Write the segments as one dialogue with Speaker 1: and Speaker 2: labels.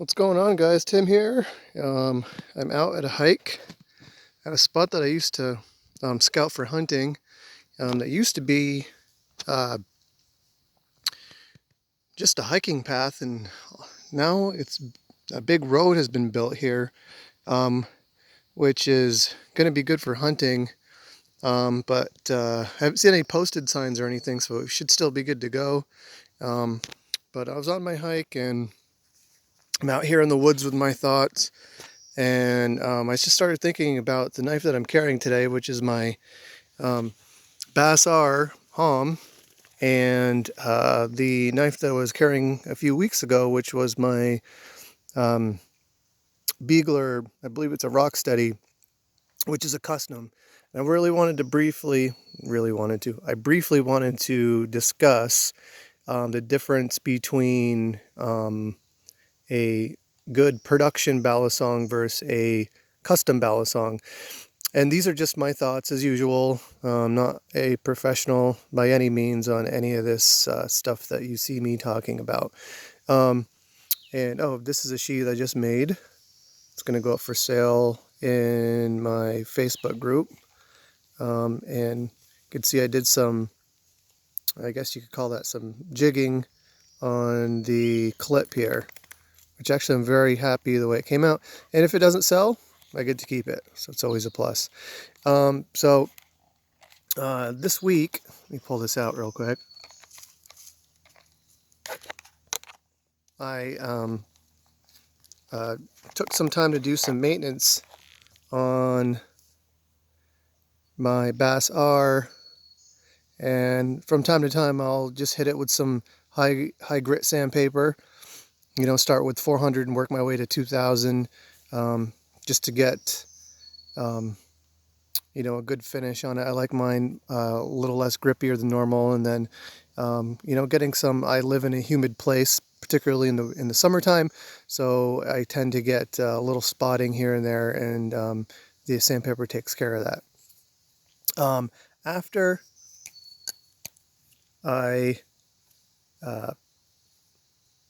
Speaker 1: What's going on, guys? Tim here. I'm out at a hike at a spot that I used to scout for hunting. That used to be uh, just a hiking path, and now it's a big road has been built here, um, which is going to be good for hunting. But I haven't seen any posted signs or anything, so it should still be good to go. Um, but I was on my hike, and I'm out here in the woods with my thoughts. And I just started thinking about the knife that I'm carrying today, which is my um, Bass R Hom, and the knife that I was carrying a few weeks ago, which was my um, Beagler. I believe it's a Rocksteady, which is a custom. And I briefly wanted to discuss the difference between a good production balisong versus a custom balisong. And these are just my thoughts as usual. I'm not a professional by any means on any of this stuff that you see me talking about. Um, and this is a sheath I just made. It's going to go up for sale in my Facebook group. And you can see I did some, I guess you could call that some jigging on the clip here, which actually I'm very happy the way it came out. And if it doesn't sell, I get to keep it, so it's always a plus. This week, let me pull this out real quick. I took some time to do some maintenance on my Bass R, and from time to time I'll just hit it with some high grit sandpaper. You know, start with 400 and work my way to 2000, just to get a good finish on it. I like mine a little less grippier than normal, and then getting some. I live in a humid place, particularly in the summertime, so I tend to get a little spotting here and there, and the sandpaper takes care of that. After I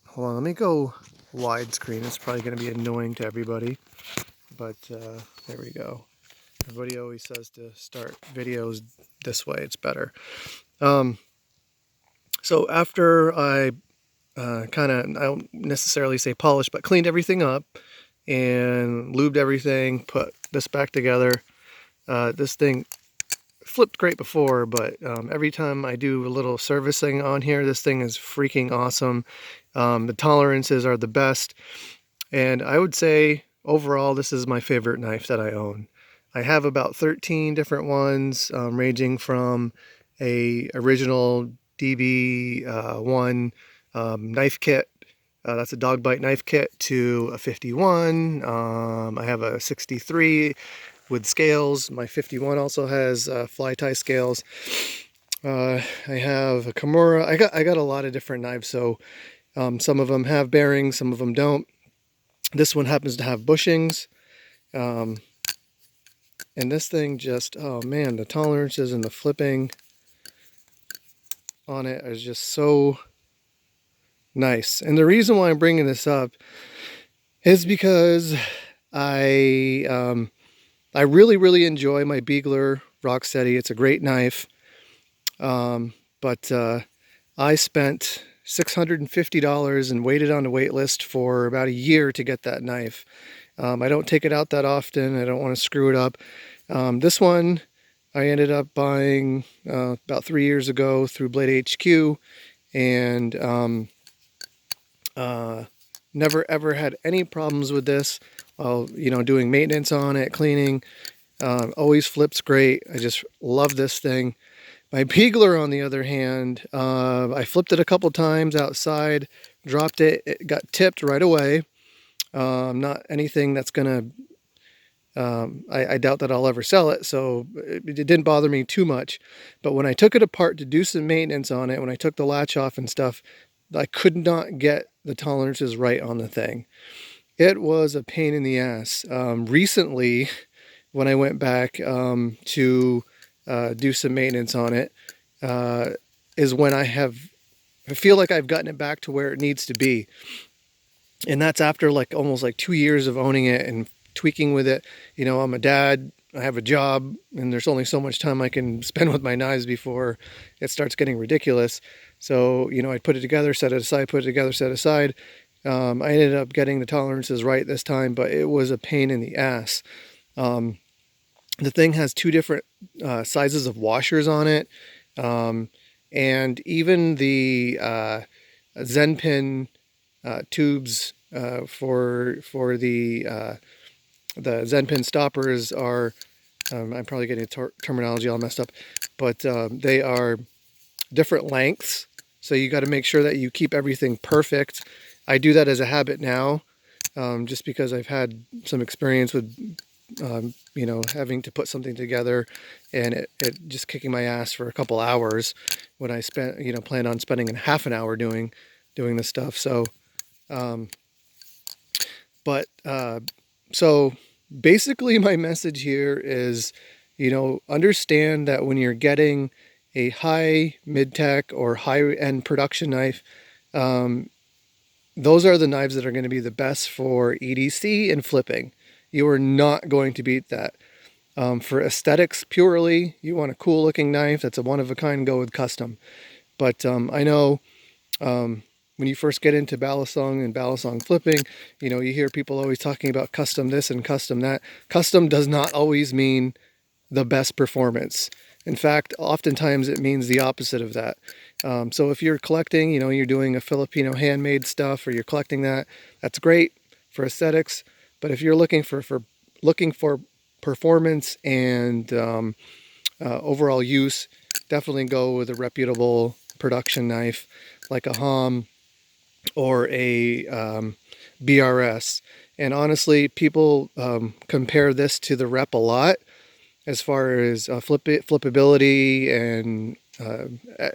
Speaker 1: hold on, let me go widescreen. It's probably going to be annoying to everybody, but there we go. Everybody always says to start videos this way, it's better. So after I I don't necessarily say polished, but cleaned everything up and lubed everything, put this back together. This thing flipped great before, but every time I do a little servicing on here, this thing is freaking awesome. The tolerances are the best, and I would say overall this is my favorite knife that I own. I have about 13 different ones, ranging from a original DB1 knife kit. That's a dog bite knife kit, to a 51. I have a 63 with scales. My 51 also has fly tie scales. I have a Kimura. I got a lot of different knives, so some of them have bearings, some of them don't. This one happens to have bushings. And this thing just, oh man, the tolerances and the flipping on it is just so nice. And the reason why I'm bringing this up is because I really enjoy my Beagler Rocksteady. It's a great knife, but I spent $650 and waited on the wait list for about a year to get that knife. I don't take it out that often. I don't want to screw it up. This one I ended up buying about 3 years ago through Blade HQ, and never ever had any problems with this while doing maintenance on it, cleaning. Always flips great. I just love this thing. My Beagler, on the other hand, I flipped it a couple times outside, dropped it, it got tipped right away. Not anything that's gonna, I doubt that I'll ever sell it, so it didn't bother me too much. But when I took it apart to do some maintenance on it, when I took the latch off and stuff, I could not get the tolerances right on the thing. It was a pain in the ass. Recently, when I went back to do some maintenance on it, is when I feel like I've gotten it back to where it needs to be. And that's after like almost like 2 years of owning it and tweaking with it. You know, I'm a dad, I have a job, and there's only so much time I can spend with my knives before it starts getting ridiculous. So, you know, I put it together, set it aside, put it together, set it aside. I ended up getting the tolerances right this time, but it was a pain in the ass. Um, the thing has two different sizes of washers on it, um, and even the Zen pin tubes for the Zen pin stoppers are. I'm probably getting terminology all messed up, but they are different lengths. So you got to make sure that you keep everything perfect. I do that as a habit now, just because I've had some experience with, you know, having to put something together and it just kicking my ass for a couple hours when I spent, you know, planned on spending a half an hour doing this stuff. So, um, but so basically, my message here is, you know, understand that when you're getting a high mid-tech or high-end production knife, um, those are the knives that are going to be the best for EDC and flipping. You are not going to beat that. For aesthetics purely, you want a cool looking knife that's a one of a kind, go with custom. But I know when you first get into Balisong and Balisong flipping, you know, you hear people always talking about custom this and custom that. Custom does not always mean the best performance. In fact, oftentimes it means the opposite of that. So if you're collecting, you know, you're doing a Filipino handmade stuff or you're collecting that, that's great for aesthetics. But if you're looking for looking for performance and overall use, definitely go with a reputable production knife like a Hom or a BRS. And honestly, people compare this to the Rep a lot as far as flippability and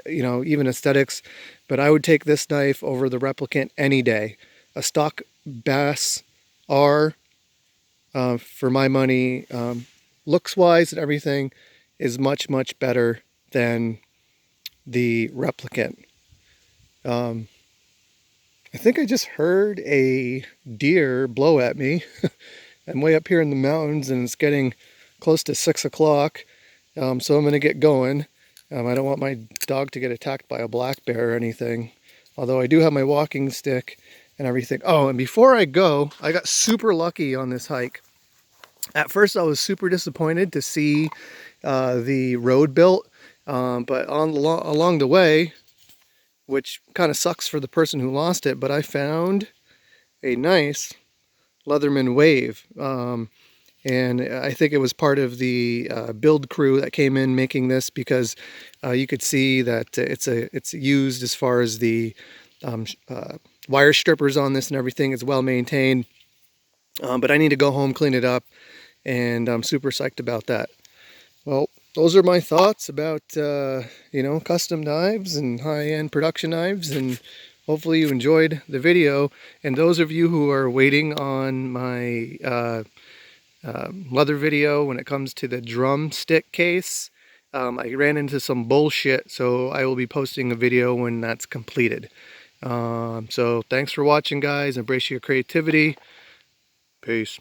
Speaker 1: you know, even aesthetics. But I would take this knife over the Replicant any day. A stock Bass R, for my money, looks wise and everything, is much better than the Replicant. I think I just heard a deer blow at me. I'm way up here in the mountains and it's getting close to 6 o'clock. So I'm going to get going. I don't want my dog to get attacked by a black bear or anything. Although I do have my walking stick and everything. Oh, and before I go, I got super lucky on this hike. At first I was super disappointed to see the road built. But along the way, which kind of sucks for the person who lost it, but I found a nice Leatherman wave. And I think it was part of the build crew that came in making this, because you could see that it's used as far as the wire strippers on this and everything. It's well maintained. But I need to go home, clean it up, and I'm super psyched about that. Well, those are my thoughts about, you know, custom knives and high-end production knives, and hopefully you enjoyed the video. And those of you who are waiting on my leather video when it comes to the drumstick case, I ran into some bullshit, so I will be posting a video when that's completed. So thanks for watching, guys. Embrace your creativity. Peace.